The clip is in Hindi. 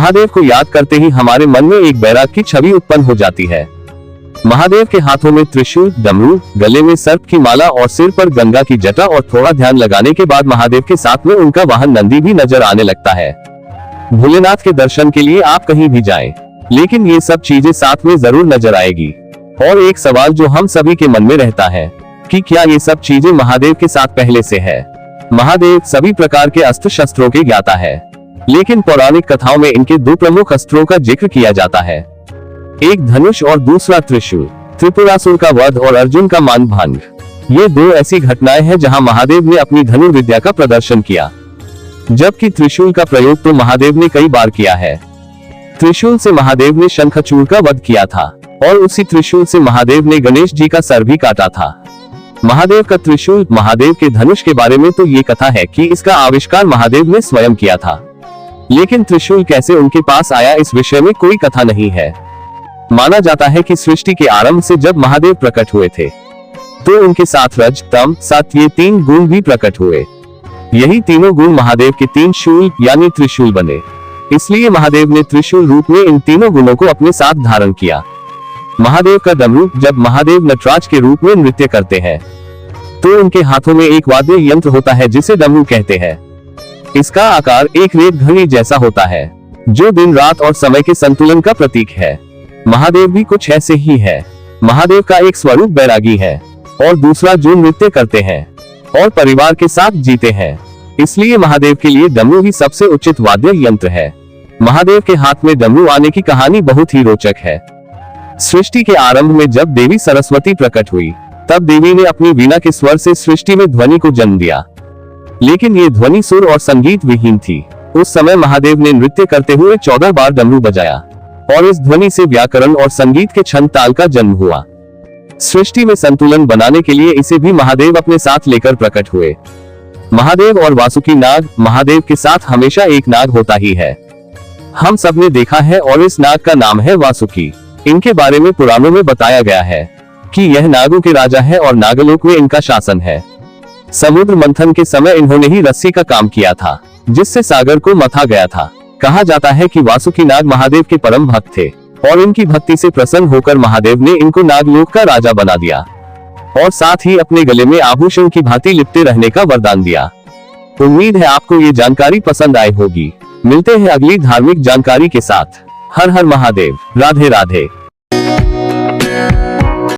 महादेव को याद करते ही हमारे मन में एक बैराग की छवि उत्पन्न हो जाती है। महादेव के हाथों में त्रिशूल, डमरू, गले में सर्प की माला और सिर पर गंगा की जटा, और थोड़ा ध्यान लगाने के बाद महादेव के साथ में उनका वाहन नंदी भी नजर आने लगता है। भोलेनाथ के दर्शन के लिए आप कहीं भी जाएं, लेकिन ये सब चीजें साथ में जरूर नजर आएगी। और एक सवाल जो हम सभी के मन में रहता है कि क्या ये सब चीजें महादेव के साथ पहले से है? महादेव सभी प्रकार के अस्त्र शस्त्रों के ज्ञाता है, लेकिन पौराणिक कथाओं में इनके दो प्रमुख अस्त्रों का जिक्र किया जाता है, एक धनुष और दूसरा त्रिशूल। त्रिपुरासुर का वध और अर्जुन का मानभंग, ये दो ऐसी घटनाएं हैं जहां महादेव ने अपनी धनुर्विद्या का प्रदर्शन किया, जबकि त्रिशूल का प्रयोग तो महादेव ने कई बार किया है। त्रिशूल से महादेव ने शंखचूड़ का वध किया था, और उसी त्रिशूल से महादेव ने गणेश जी का सर भी काटा था। महादेव का त्रिशूल, महादेव के धनुष के बारे में तो ये कथा है कि इसका आविष्कार महादेव ने स्वयं किया था, लेकिन त्रिशूल कैसे उनके पास आया इस विषय में कोई कथा नहीं है। माना जाता है कि सृष्टि के आरंभ से जब महादेव प्रकट हुए थे तो उनके साथ रज, तम, सत ये तीन गुण भी प्रकट हुए। यही तीनों गुण महादेव के तीन शूल यानी त्रिशूल बने। इसलिए महादेव ने त्रिशूल रूप में इन तीनों गुणों को अपने साथ धारण किया। महादेव का डमरू, जब महादेव नटराज के रूप में नृत्य करते हैं तो उनके हाथों में एक वाद्य यंत्र होता है जिसे डमरू कहते हैं। इसका आकार एक रेत घड़ी जैसा होता है, जो दिन रात और समय के संतुलन का प्रतीक है। महादेव भी कुछ ऐसे ही है। महादेव का एक स्वरूप बैरागी है और दूसरा जो नृत्य करते हैं और परिवार के साथ जीते हैं। इसलिए महादेव के लिए डमरू ही सबसे उचित वाद्य यंत्र है। महादेव के हाथ में डमरू आने की कहानी बहुत ही रोचक है। सृष्टि के आरंभ में जब देवी सरस्वती प्रकट हुई, तब देवी ने अपनी वीणा के स्वर से सृष्टि में ध्वनि को जन्म दिया, लेकिन ये ध्वनि सुर और संगीत विहीन थी। उस समय महादेव ने नृत्य करते हुए 14 बार डमरू बजाया, और इस ध्वनि से व्याकरण और संगीत के छंद ताल का जन्म हुआ। सृष्टि में संतुलन बनाने के लिए इसे भी महादेव अपने साथ लेकर प्रकट हुए। महादेव और वासुकी नाग, महादेव के साथ हमेशा एक नाग होता ही है, हम सब ने देखा है, और इस नाग का नाम है वासुकी। इनके बारे में पुराणों में बताया गया है कि यह नागों के राजा है और नागलोक में इनका शासन है। समुद्र मंथन के समय इन्होंने ही रस्सी का काम किया था, जिससे सागर को मथा गया था। कहा जाता है कि वासुकी नाग महादेव के परम भक्त थे, और इनकी भक्ति से प्रसन्न होकर महादेव ने इनको नागलोक का राजा बना दिया, और साथ ही अपने गले में आभूषण की भांति लिपटे रहने का वरदान दिया। उम्मीद है आपको ये जानकारी पसंद आई होगी। मिलते हैं अगली धार्मिक जानकारी के साथ। हर हर महादेव, राधे राधे।